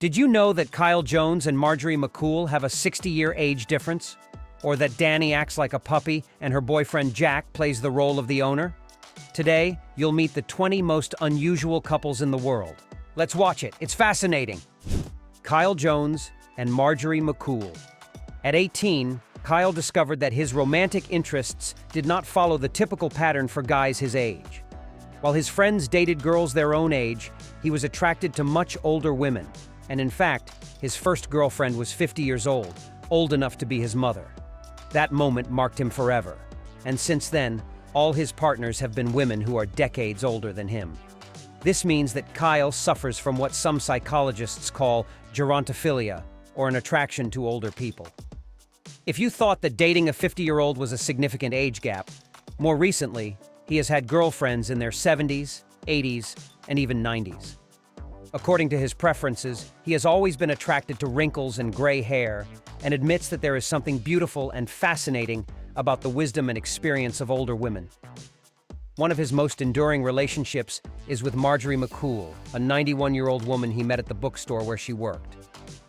Did you know that Kyle Jones and Marjorie McCool have a 60-year age difference? Or that Danny acts like a puppy and her boyfriend Jack plays the role of the owner? Today, you'll meet the 20 most unusual couples in the world. Let's watch it. It's fascinating. Kyle Jones and Marjorie McCool. At 18, Kyle discovered that his romantic interests did not follow the typical pattern for guys his age. While his friends dated girls their own age, he was attracted to much older women. And in fact, his first girlfriend was 50 years old enough to be his mother. That moment marked him forever. And since then, all his partners have been women who are decades older than him. This means that Kyle suffers from what some psychologists call gerontophilia, or an attraction to older people. If you thought that dating a 50-year-old was a significant age gap, more recently, he has had girlfriends in their 70s, 80s, and even 90s. According to his preferences, he has always been attracted to wrinkles and gray hair, and admits that there is something beautiful and fascinating about the wisdom and experience of older women. One of his most enduring relationships is with Marjorie McCool, a 91-year-old woman he met at the bookstore where she worked.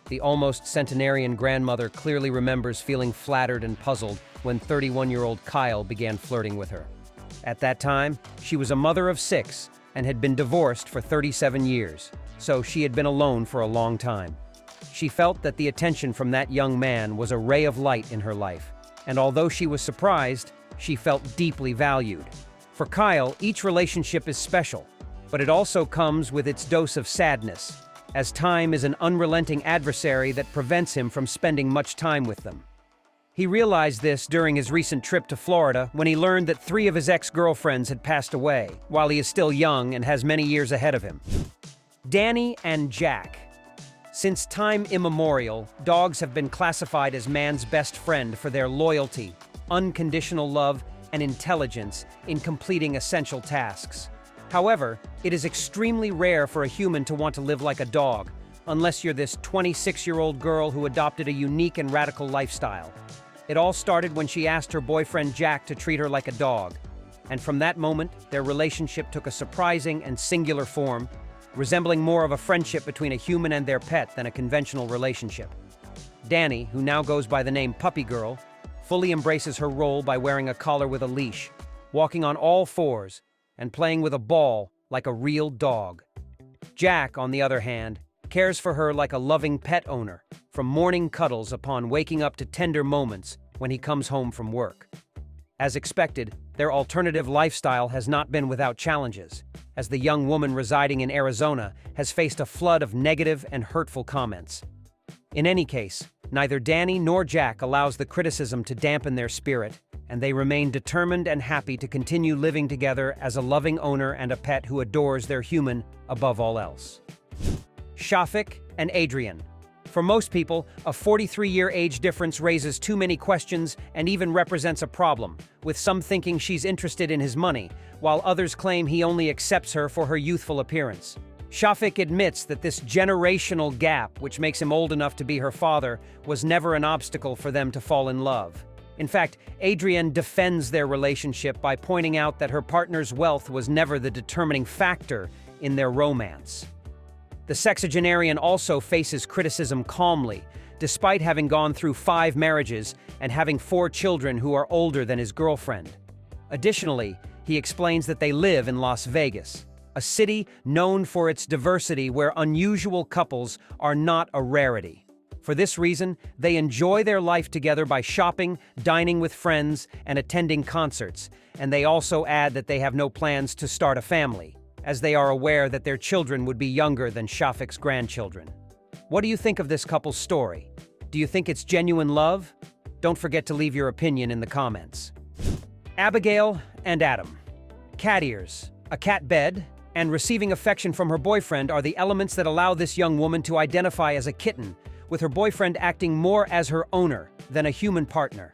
The almost centenarian grandmother clearly remembers feeling flattered and puzzled when 31-year-old Kyle began flirting with her. At that time, she was a mother of 6 and had been divorced for 37 years, so she had been alone for a long time. She felt that the attention from that young man was a ray of light in her life, and although she was surprised, she felt deeply valued. For Kyle, each relationship is special, but it also comes with its dose of sadness, as time is an unrelenting adversary that prevents him from spending much time with them. He realized this during his recent trip to Florida when he learned that 3 of his ex-girlfriends had passed away, while he is still young and has many years ahead of him. Danny and Jack. Since time immemorial, dogs have been classified as man's best friend for their loyalty, unconditional love, and intelligence in completing essential tasks. However, it is extremely rare for a human to want to live like a dog, unless you're this 26-year-old girl who adopted a unique and radical lifestyle. It all started when she asked her boyfriend Jack to treat her like a dog, and from that moment, their relationship took a surprising and singular form, resembling more of a friendship between a human and their pet than a conventional relationship. Danny, who now goes by the name Puppy Girl, fully embraces her role by wearing a collar with a leash, walking on all 4s, and playing with a ball like a real dog. Jack, on the other hand, cares for her like a loving pet owner, from morning cuddles upon waking up to tender moments when he comes home from work. As expected, their alternative lifestyle has not been without challenges, as the young woman residing in Arizona has faced a flood of negative and hurtful comments. In any case, neither Danny nor Jack allows the criticism to dampen their spirit, and they remain determined and happy to continue living together as a loving owner and a pet who adores their human above all else. Shafik and Adrian. For most people, a 43-year age difference raises too many questions and even represents a problem, with some thinking she's interested in his money, while others claim he only accepts her for her youthful appearance. Shafik admits that this generational gap, which makes him old enough to be her father, was never an obstacle for them to fall in love. In fact, Adrian defends their relationship by pointing out that her partner's wealth was never the determining factor in their romance. The sexagenarian also faces criticism calmly, despite having gone through 5 marriages and having 4 children who are older than his girlfriend. Additionally, he explains that they live in Las Vegas, a city known for its diversity where unusual couples are not a rarity. For this reason, they enjoy their life together by shopping, dining with friends, and attending concerts, and they also add that they have no plans to start a family, as they are aware that their children would be younger than Shafik's grandchildren. What do you think of this couple's story? Do you think it's genuine love? Don't forget to leave your opinion in the comments. Abigail and Adam. Cat ears, a cat bed, and receiving affection from her boyfriend are the elements that allow this young woman to identify as a kitten, with her boyfriend acting more as her owner than a human partner.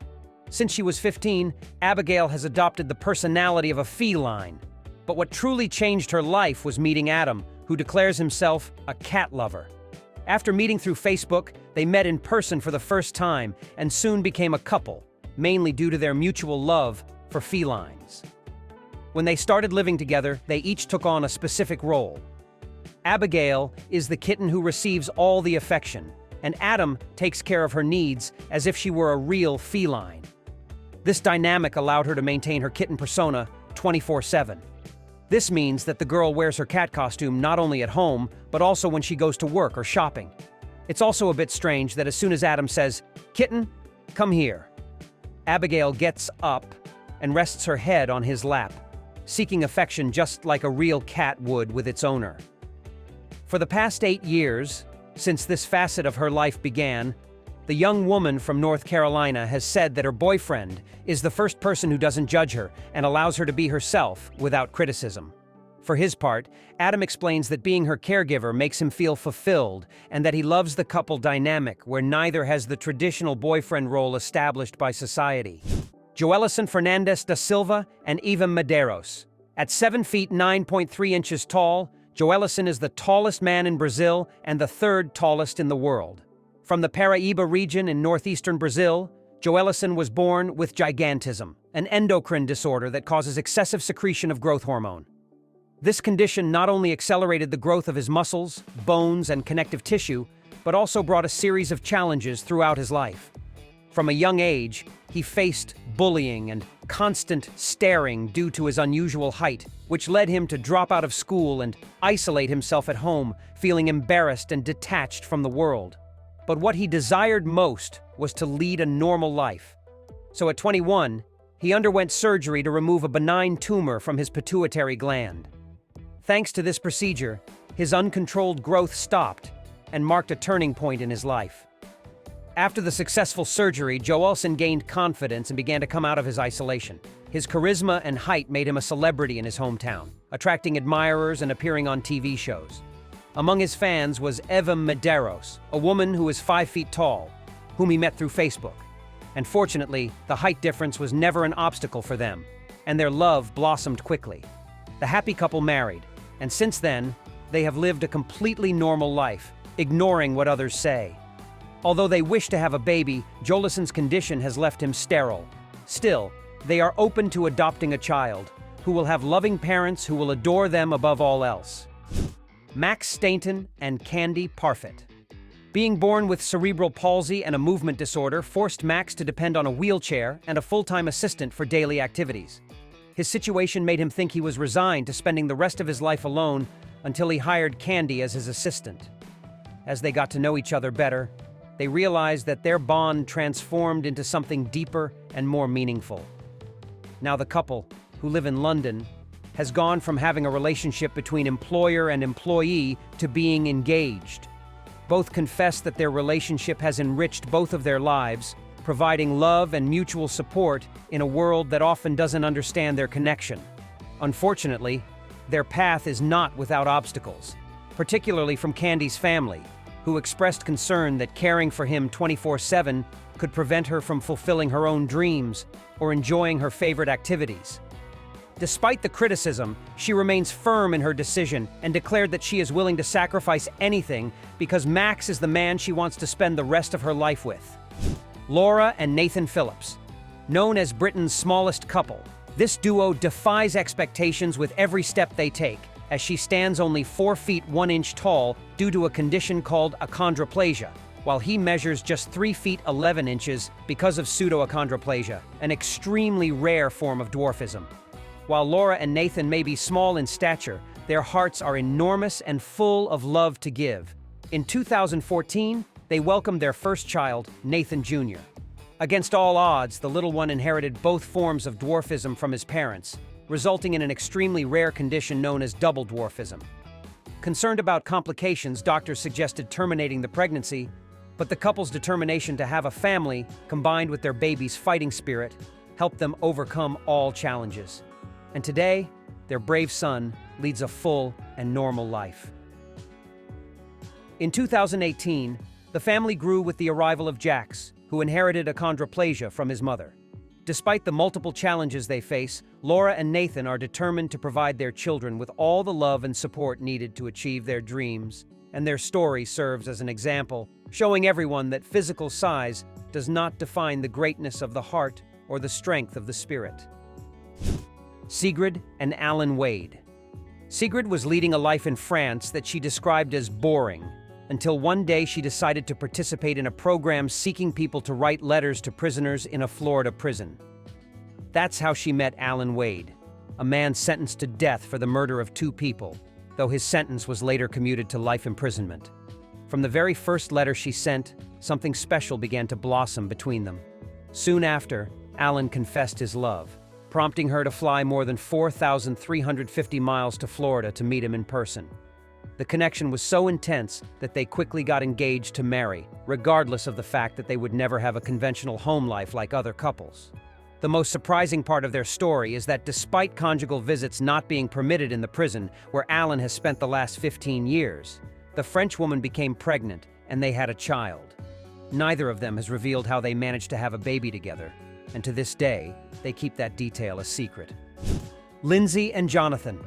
Since she was 15, Abigail has adopted the personality of a feline. But what truly changed her life was meeting Adam, who declares himself a cat lover. After meeting through Facebook, they met in person for the first time and soon became a couple, mainly due to their mutual love for felines. When they started living together, they each took on a specific role. Abigail is the kitten who receives all the affection, and Adam takes care of her needs as if she were a real feline. This dynamic allowed her to maintain her kitten persona 24/7. This means that the girl wears her cat costume not only at home, but also when she goes to work or shopping. It's also a bit strange that as soon as Adam says, "Kitten, come here," Abigail gets up and rests her head on his lap, seeking affection just like a real cat would with its owner. For the past 8 years, since this facet of her life began, the young woman from North Carolina has said that her boyfriend is the first person who doesn't judge her and allows her to be herself without criticism. For his part, Adam explains that being her caregiver makes him feel fulfilled and that he loves the couple dynamic where neither has the traditional boyfriend role established by society. Joelison Fernandez da Silva and Evem Medeiros. At 7 feet 9.3 inches tall, Joelison is the tallest man in Brazil and the third tallest in the world. From the Paraíba region in northeastern Brazil, Joelison was born with gigantism, an endocrine disorder that causes excessive secretion of growth hormone. This condition not only accelerated the growth of his muscles, bones, and connective tissue, but also brought a series of challenges throughout his life. From a young age, he faced bullying and constant staring due to his unusual height, which led him to drop out of school and isolate himself at home, feeling embarrassed and detached from the world. But what he desired most was to lead a normal life. So at 21, he underwent surgery to remove a benign tumor from his pituitary gland. Thanks to this procedure, his uncontrolled growth stopped and marked a turning point in his life. After the successful surgery, Joelison gained confidence and began to come out of his isolation. His charisma and height made him a celebrity in his hometown, attracting admirers and appearing on TV shows. Among his fans was Evem Medeiros, a woman who is 5 feet tall, whom he met through Facebook. And fortunately, the height difference was never an obstacle for them, and their love blossomed quickly. The happy couple married, and since then, they have lived a completely normal life, ignoring what others say. Although they wish to have a baby, Joelison's condition has left him sterile. Still, they are open to adopting a child, who will have loving parents who will adore them above all else. Max Stainton and Candy Parfit. Being born with cerebral palsy and a movement disorder forced Max to depend on a wheelchair and a full-time assistant for daily activities. His situation made him think he was resigned to spending the rest of his life alone until he hired Candy as his assistant. As they got to know each other better, they realized that their bond transformed into something deeper and more meaningful. Now the couple, who live in London, has gone from having a relationship between employer and employee to being engaged. Both confess that their relationship has enriched both of their lives, providing love and mutual support in a world that often doesn't understand their connection. Unfortunately, their path is not without obstacles, particularly from Candy's family, who expressed concern that caring for him 24/7 could prevent her from fulfilling her own dreams or enjoying her favorite activities. Despite the criticism, she remains firm in her decision and declared that she is willing to sacrifice anything because Max is the man she wants to spend the rest of her life with. Laura and Nathan Phillips. Known as Britain's smallest couple, this duo defies expectations with every step they take, as she stands only 4 feet 1 inch tall due to a condition called achondroplasia, while he measures just 3 feet 11 inches because of pseudoachondroplasia, an extremely rare form of dwarfism. While Laura and Nathan may be small in stature, their hearts are enormous and full of love to give. In 2014, they welcomed their first child, Nathan Jr. Against all odds, the little one inherited both forms of dwarfism from his parents, resulting in an extremely rare condition known as double dwarfism. Concerned about complications, doctors suggested terminating the pregnancy, but the couple's determination to have a family, combined with their baby's fighting spirit, helped them overcome all challenges. And today, their brave son leads a full and normal life. In 2018, the family grew with the arrival of Jax, who inherited achondroplasia from his mother. Despite the multiple challenges they face, Laura and Nathan are determined to provide their children with all the love and support needed to achieve their dreams, and their story serves as an example, showing everyone that physical size does not define the greatness of the heart or the strength of the spirit. Sigrid and Alan Wade. Sigrid was leading a life in France that she described as boring, until one day she decided to participate in a program seeking people to write letters to prisoners in a Florida prison. That's how she met Alan Wade, a man sentenced to death for the murder of 2 people, though his sentence was later commuted to life imprisonment. From the very first letter she sent, something special began to blossom between them. Soon after, Alan confessed his love, prompting her to fly more than 4,350 miles to Florida to meet him in person. The connection was so intense that they quickly got engaged to marry, regardless of the fact that they would never have a conventional home life like other couples. The most surprising part of their story is that despite conjugal visits not being permitted in the prison where Alan has spent the last 15 years, the French woman became pregnant and they had a child. Neither of them has revealed how they managed to have a baby together, and to this day, they keep that detail a secret. Lindsay and Jonathan.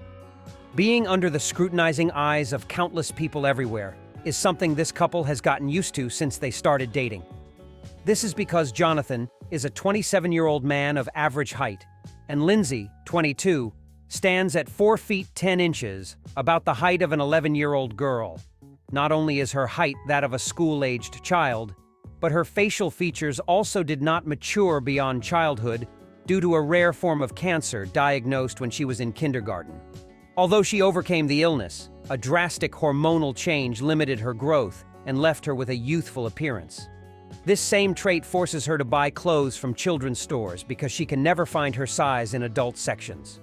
Being under the scrutinizing eyes of countless people everywhere is something this couple has gotten used to since they started dating. This is because Jonathan is a 27-year-old man of average height, and Lindsay, 22, stands at 4 feet 10 inches, about the height of an 11-year-old girl. Not only is her height that of a school-aged child, but her facial features also did not mature beyond childhood due to a rare form of cancer diagnosed when she was in kindergarten. Although she overcame the illness, a drastic hormonal change limited her growth and left her with a youthful appearance. This same trait forces her to buy clothes from children's stores because she can never find her size in adult sections.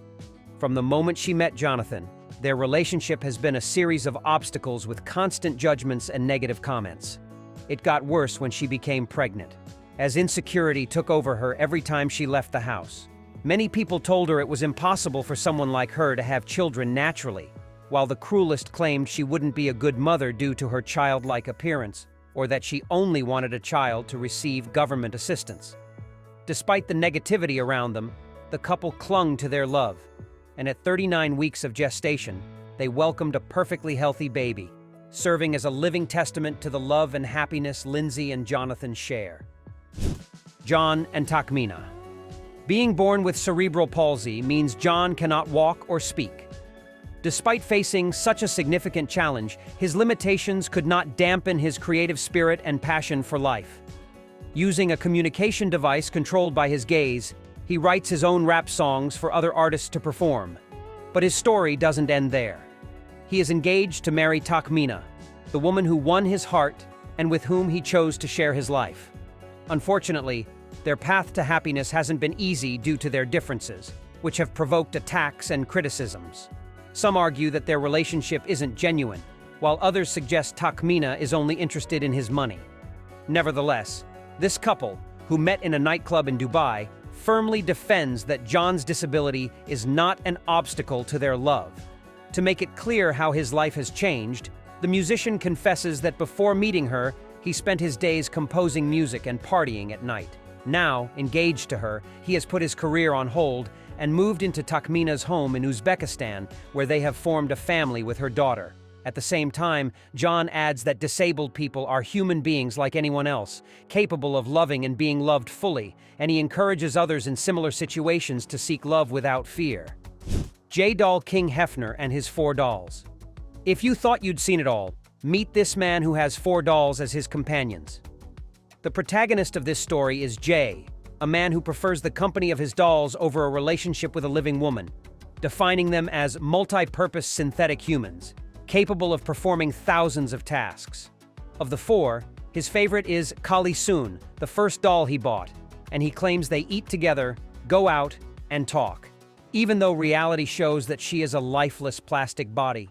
From the moment she met Jonathan, their relationship has been a series of obstacles with constant judgments and negative comments. It got worse when she became pregnant, as insecurity took over her every time she left the house. Many people told her it was impossible for someone like her to have children naturally, while the cruelest claimed she wouldn't be a good mother due to her childlike appearance, or that she only wanted a child to receive government assistance. Despite the negativity around them, the couple clung to their love, and at 39 weeks of gestation, they welcomed a perfectly healthy baby, serving as a living testament to the love and happiness Lindsay and Jonathan share. John and Takmina. Being born with cerebral palsy means John cannot walk or speak. Despite facing such a significant challenge, his limitations could not dampen his creative spirit and passion for life. Using a communication device controlled by his gaze, he writes his own rap songs for other artists to perform. But his story doesn't end there. He is engaged to marry Takmina, the woman who won his heart and with whom he chose to share his life. Unfortunately, their path to happiness hasn't been easy due to their differences, which have provoked attacks and criticisms. Some argue that their relationship isn't genuine, while others suggest Takmina is only interested in his money. Nevertheless, this couple, who met in a nightclub in Dubai, firmly defends that John's disability is not an obstacle to their love. To make it clear how his life has changed, the musician confesses that before meeting her, he spent his days composing music and partying at night. Now, engaged to her, he has put his career on hold and moved into Takmina's home in Uzbekistan, where they have formed a family with her daughter. At the same time, John adds that disabled people are human beings like anyone else, capable of loving and being loved fully, and he encourages others in similar situations to seek love without fear. J-Doll King Hefner and his 4 dolls. If you thought you'd seen it all, meet this man who has 4 dolls as his companions. The protagonist of this story is Jay, a man who prefers the company of his dolls over a relationship with a living woman, defining them as multi-purpose synthetic humans, capable of performing thousands of tasks. Of the 4, his favorite is Kali Soon, the first doll he bought, and he claims they eat together, go out, and talk, even though reality shows that she is a lifeless plastic body.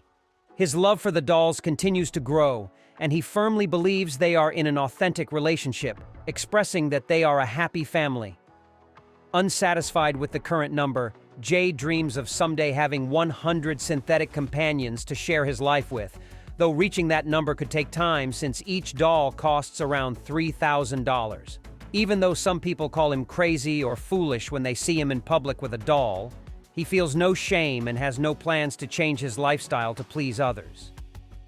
His love for the dolls continues to grow, and he firmly believes they are in an authentic relationship, expressing that they are a happy family. Unsatisfied with the current number, Jay dreams of someday having 100 synthetic companions to share his life with, though reaching that number could take time since each doll costs around $3,000. Even though some people call him crazy or foolish when they see him in public with a doll, he feels no shame and has no plans to change his lifestyle to please others.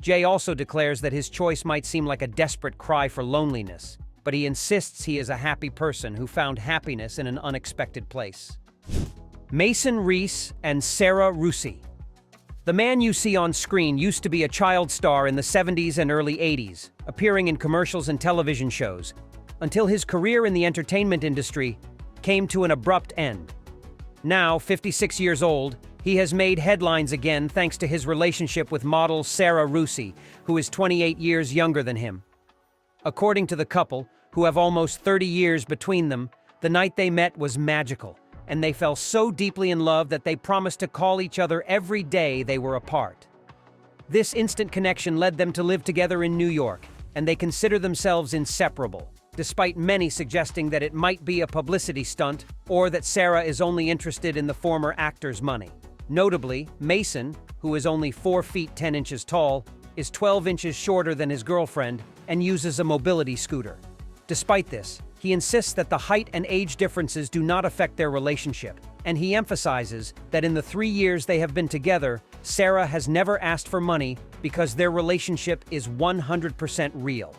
Jay also declares that his choice might seem like a desperate cry for loneliness, but he insists he is a happy person who found happiness in an unexpected place. Mason Reese and Sarah Rusi. The man you see on screen used to be a child star in the 70s and early 80s, appearing in commercials and television shows, until his career in the entertainment industry came to an abrupt end. Now, 56 years old, he has made headlines again thanks to his relationship with model Sarah Rusi, who is 28 years younger than him. According to the couple, who have almost 30 years between them, the night they met was magical, and they fell so deeply in love that they promised to call each other every day they were apart. This instant connection led them to live together in New York, and they consider themselves inseparable, despite many suggesting that it might be a publicity stunt or that Sarah is only interested in the former actor's money. Notably, Mason, who is only 4 feet 10 inches tall, is 12 inches shorter than his girlfriend and uses a mobility scooter. Despite this, he insists that the height and age differences do not affect their relationship, and he emphasizes that in the 3 years they have been together, Sarah has never asked for money because their relationship is 100% real.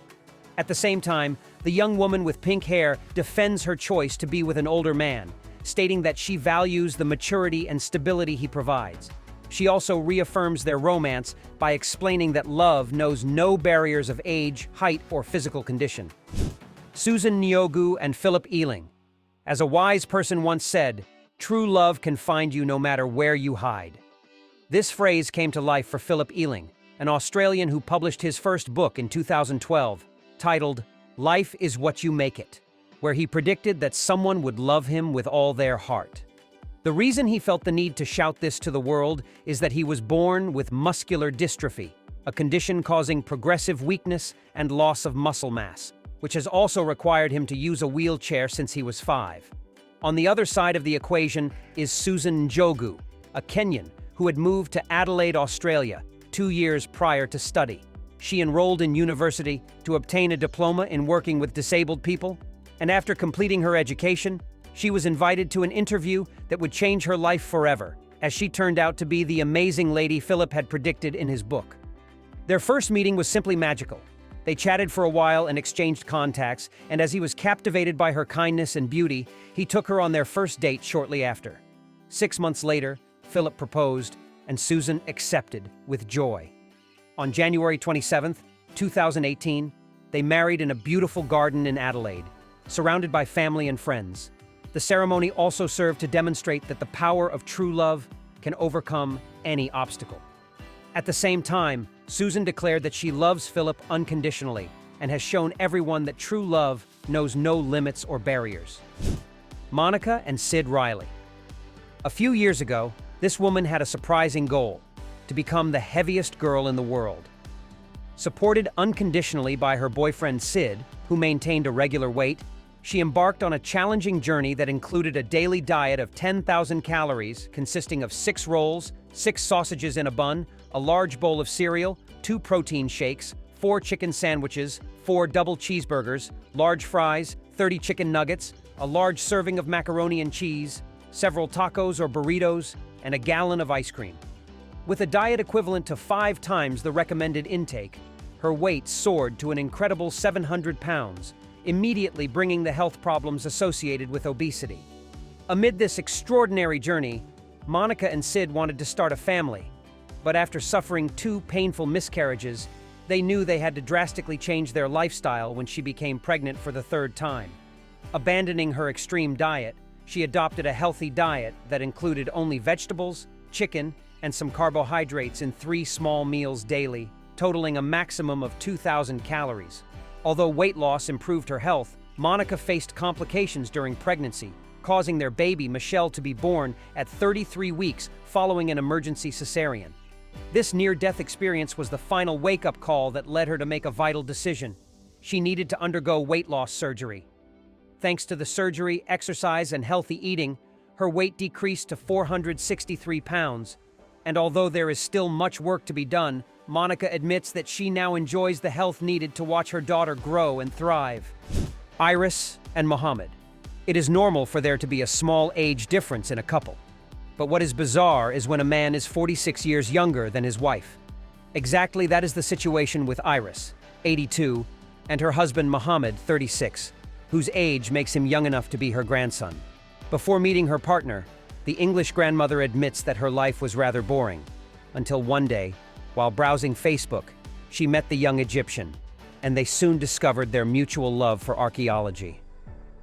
At the same time, the young woman with pink hair defends her choice to be with an older man, stating that she values the maturity and stability he provides. She also reaffirms their romance by explaining that love knows no barriers of age, height, or physical condition. Susan Nyogu and Philip Ealing. As a wise person once said, "True love can find you no matter where you hide." This phrase came to life for Philip Ealing, an Australian who published his first book in 2012, titled "Life is What You Make It," where he predicted that someone would love him with all their heart. The reason he felt the need to shout this to the world is that he was born with muscular dystrophy, a condition causing progressive weakness and loss of muscle mass, which has also required him to use a wheelchair since he was 5. On the other side of the equation is Susan Njogu, a Kenyan who had moved to Adelaide, Australia, 2 years prior to study. She enrolled in university to obtain a diploma in working with disabled people, and after completing her education, she was invited to an interview that would change her life forever, as she turned out to be the amazing lady Philip had predicted in his book. Their first meeting was simply magical. They chatted for a while and exchanged contacts, and as he was captivated by her kindness and beauty, he took her on their first date shortly after. 6 months later, Philip proposed, and Susan accepted with joy. On January 27, 2018, they married in a beautiful garden in Adelaide, surrounded by family and friends. The ceremony also served to demonstrate that the power of true love can overcome any obstacle. At the same time, Susan declared that she loves Philip unconditionally and has shown everyone that true love knows no limits or barriers. Monica and Sid Riley. A few years ago, this woman had a surprising goal: to become the heaviest girl in the world. Supported unconditionally by her boyfriend Sid, who maintained a regular weight, she embarked on a challenging journey that included a daily diet of 10,000 calories consisting of 6 rolls, 6 sausages in a bun, a large bowl of cereal, 2 protein shakes, 4 chicken sandwiches, 4 double cheeseburgers, large fries, 30 chicken nuggets, a large serving of macaroni and cheese, several tacos or burritos, and a gallon of ice cream. With a diet equivalent to 5 times the recommended intake, her weight soared to an incredible 700 pounds, immediately bringing the health problems associated with obesity. Amid this extraordinary journey, Monica and Sid wanted to start a family, but after suffering 2 painful miscarriages, they knew they had to drastically change their lifestyle when she became pregnant for the 3rd time. Abandoning her extreme diet, she adopted a healthy diet that included only vegetables, chicken, and some carbohydrates in 3 small meals daily, totaling a maximum of 2,000 calories. Although weight loss improved her health, Monica faced complications during pregnancy, causing their baby, Michelle, to be born at 33 weeks following an emergency cesarean. This near-death experience was the final wake-up call that led her to make a vital decision. She needed to undergo weight loss surgery. Thanks to the surgery, exercise, and healthy eating, her weight decreased to 463 pounds. And although there is still much work to be done, Monica admits that she now enjoys the health needed to watch her daughter grow and thrive. Iris and Mohammed. It is normal for there to be a small age difference in a couple. But what is bizarre is when a man is 46 years younger than his wife. Exactly that is the situation with Iris, 82, and her husband Mohammed, 36, whose age makes him young enough to be her grandson. Before meeting her partner, the English grandmother admits that her life was rather boring. until one day, while browsing Facebook, she met the young Egyptian, and they soon discovered their mutual love for archaeology.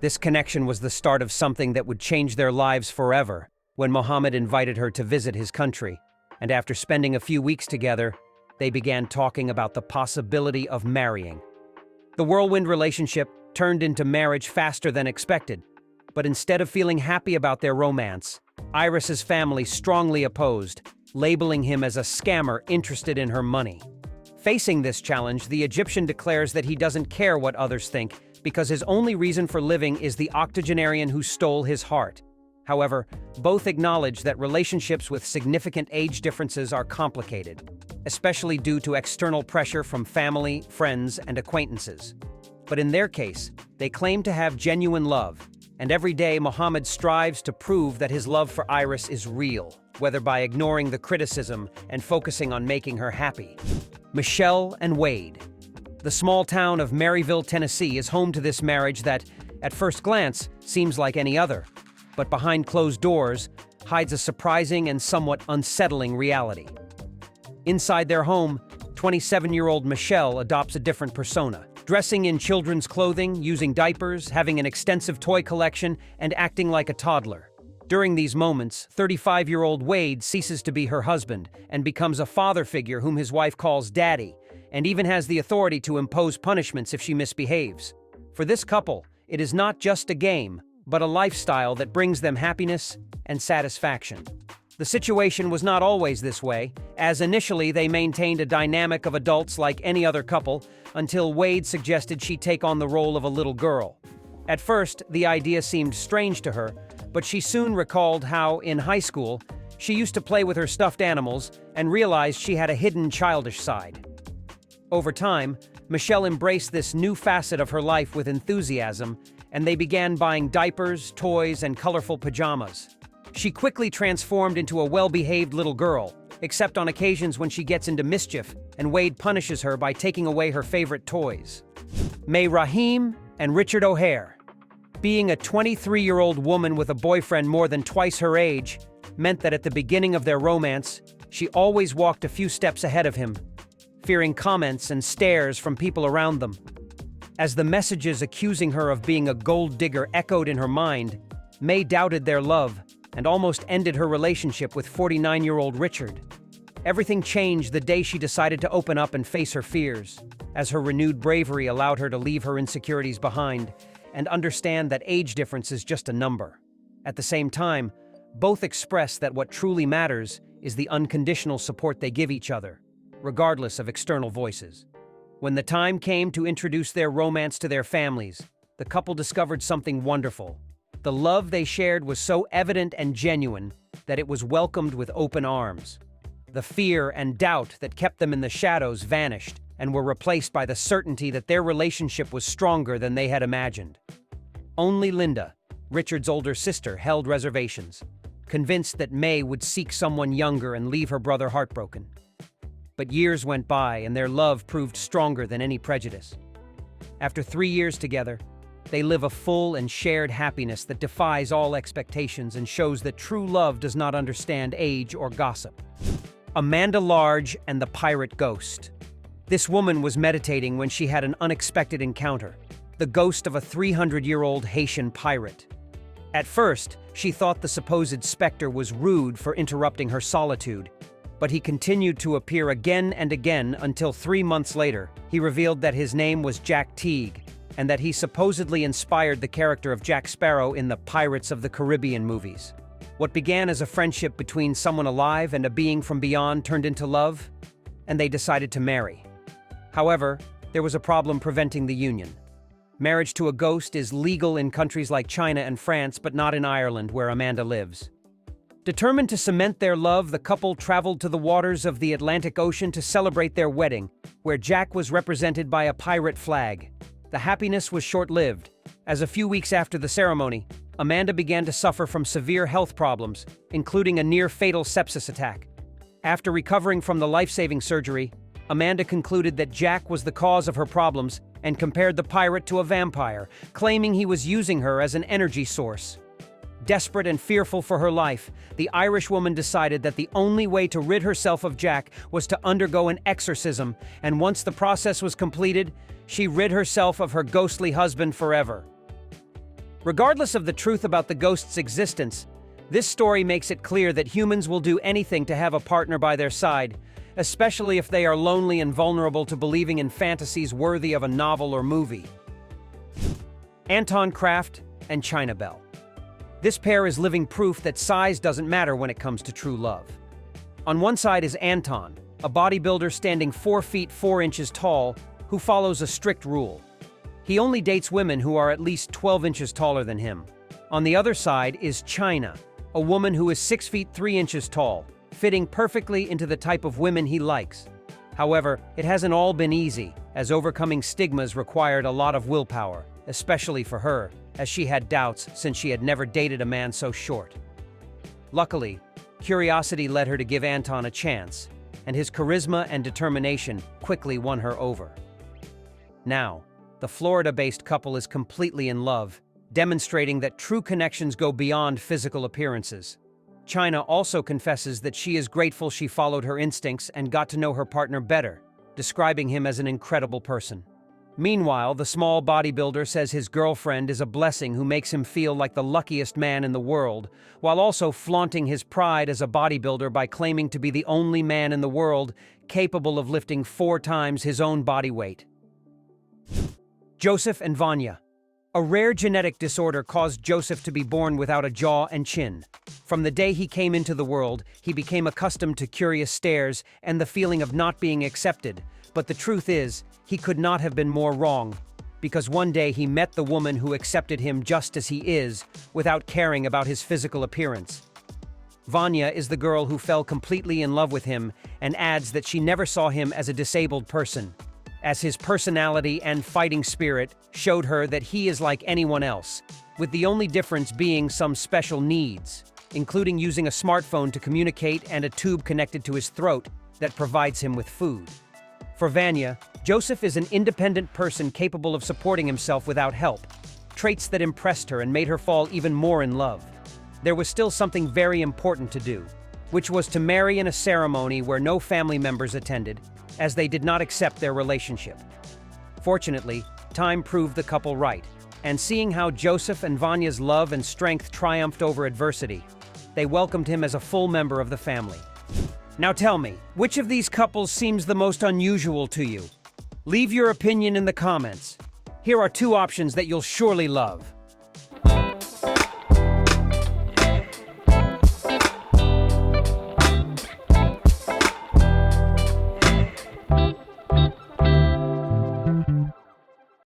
This connection was the start of something that would change their lives forever when Mohammed invited her to visit his country, and after spending a few weeks together, they began talking about the possibility of marrying. The whirlwind relationship turned into marriage faster than expected, but instead of feeling happy about their romance, Iris's family strongly opposed, labeling him as a scammer interested in her money. Facing this challenge, the Egyptian declares that he doesn't care what others think because his only reason for living is the octogenarian who stole his heart. However, both acknowledge that relationships with significant age differences are complicated, especially due to external pressure from family, friends, and acquaintances. But in their case, they claim to have genuine love, and every day Mohammed strives to prove that his love for Iris is real, whether by ignoring the criticism and focusing on making her happy. Michelle and Wade. The small town of Maryville, Tennessee is home to this marriage that, at first glance, seems like any other, but behind closed doors hides a surprising and somewhat unsettling reality. Inside their home, 27-year-old Michelle adopts a different persona, dressing in children's clothing, using diapers, having an extensive toy collection, and acting like a toddler. During these moments, 35-year-old Wade ceases to be her husband and becomes a father figure whom his wife calls daddy, and even has the authority to impose punishments if she misbehaves. For this couple, it is not just a game, but a lifestyle that brings them happiness and satisfaction. The situation was not always this way, as initially they maintained a dynamic of adults like any other couple, until Wade suggested she take on the role of a little girl. At first, the idea seemed strange to her, but she soon recalled how, in high school, she used to play with her stuffed animals and realized she had a hidden childish side. Over time, Michelle embraced this new facet of her life with enthusiasm, and they began buying diapers, toys, and colorful pajamas. She quickly transformed into a well-behaved little girl, except on occasions when she gets into mischief and Wade punishes her by taking away her favorite toys. May Rahim and Richard O'Hare. Being a 23-year-old woman with a boyfriend more than twice her age meant that at the beginning of their romance, she always walked a few steps ahead of him, fearing comments and stares from people around them. As the messages accusing her of being a gold digger echoed in her mind, May doubted their love and almost ended her relationship with 49-year-old Richard. Everything changed the day she decided to open up and face her fears, as her renewed bravery allowed her to leave her insecurities behind and understand that age difference is just a number. At the same time, both express that what truly matters is the unconditional support they give each other, regardless of external voices. When the time came to introduce their romance to their families, the couple discovered something wonderful. The love they shared was so evident and genuine that it was welcomed with open arms. The fear and doubt that kept them in the shadows vanished and were replaced by the certainty that their relationship was stronger than they had imagined. Only Linda, Richard's older sister, held reservations, convinced that May would seek someone younger and leave her brother heartbroken. But years went by and their love proved stronger than any prejudice. After 3 years together, they live a full and shared happiness that defies all expectations and shows that true love does not understand age or gossip. Amanda Large and the Pirate Ghost. This woman was meditating when she had an unexpected encounter, the ghost of a 300-year-old Haitian pirate. At first, she thought the supposed specter was rude for interrupting her solitude, but he continued to appear again and again until 3 months later, he revealed that his name was Jack Teague, and that he supposedly inspired the character of Jack Sparrow in the Pirates of the Caribbean movies. What began as a friendship between someone alive and a being from beyond turned into love, and they decided to marry. However, there was a problem preventing the union. Marriage to a ghost is legal in countries like China and France, but not in Ireland, where Amanda lives. Determined to cement their love, the couple traveled to the waters of the Atlantic Ocean to celebrate their wedding, where Jack was represented by a pirate flag. The happiness was short-lived, as a few weeks after the ceremony, Amanda began to suffer from severe health problems, including a near-fatal sepsis attack. After recovering from the life-saving surgery, Amanda concluded that Jack was the cause of her problems and compared the pirate to a vampire, claiming he was using her as an energy source. Desperate and fearful for her life, the Irish woman decided that the only way to rid herself of Jack was to undergo an exorcism, and once the process was completed, she rid herself of her ghostly husband forever. Regardless of the truth about the ghost's existence, this story makes it clear that humans will do anything to have a partner by their side, especially if they are lonely and vulnerable to believing in fantasies worthy of a novel or movie. Anton Kraft and China Bell. This pair is living proof that size doesn't matter when it comes to true love. On one side is Anton, a bodybuilder standing 4 feet 4 inches tall, who follows a strict rule. He only dates women who are at least 12 inches taller than him. On the other side is China, a woman who is 6 feet 3 inches tall, fitting perfectly into the type of women he likes. However, it hasn't all been easy, as overcoming stigmas required a lot of willpower, especially for her, as she had doubts since she had never dated a man so short. Luckily, curiosity led her to give Anton a chance, and his charisma and determination quickly won her over. Now, the Florida-based couple is completely in love, demonstrating that true connections go beyond physical appearances. China also confesses that she is grateful she followed her instincts and got to know her partner better, describing him as an incredible person. Meanwhile, the small bodybuilder says his girlfriend is a blessing who makes him feel like the luckiest man in the world, while also flaunting his pride as a bodybuilder by claiming to be the only man in the world capable of lifting 4 times his own body weight. Joseph and Vanya. A rare genetic disorder caused Joseph to be born without a jaw and chin. From the day he came into the world, he became accustomed to curious stares and the feeling of not being accepted. But the truth is, he could not have been more wrong, because one day he met the woman who accepted him just as he is, without caring about his physical appearance. Vanya is the girl who fell completely in love with him and adds that she never saw him as a disabled person, as his personality and fighting spirit showed her that he is like anyone else, with the only difference being some special needs, including using a smartphone to communicate and a tube connected to his throat that provides him with food. For Vanya, Joseph is an independent person capable of supporting himself without help, traits that impressed her and made her fall even more in love. There was still something very important to do, which was to marry in a ceremony where no family members attended, as they did not accept their relationship. Fortunately, time proved the couple right, and seeing how Joseph and Vanya's love and strength triumphed over adversity, they welcomed him as a full member of the family. Now tell me, which of these couples seems the most unusual to you? Leave your opinion in the comments. Here are 2 options that you'll surely love.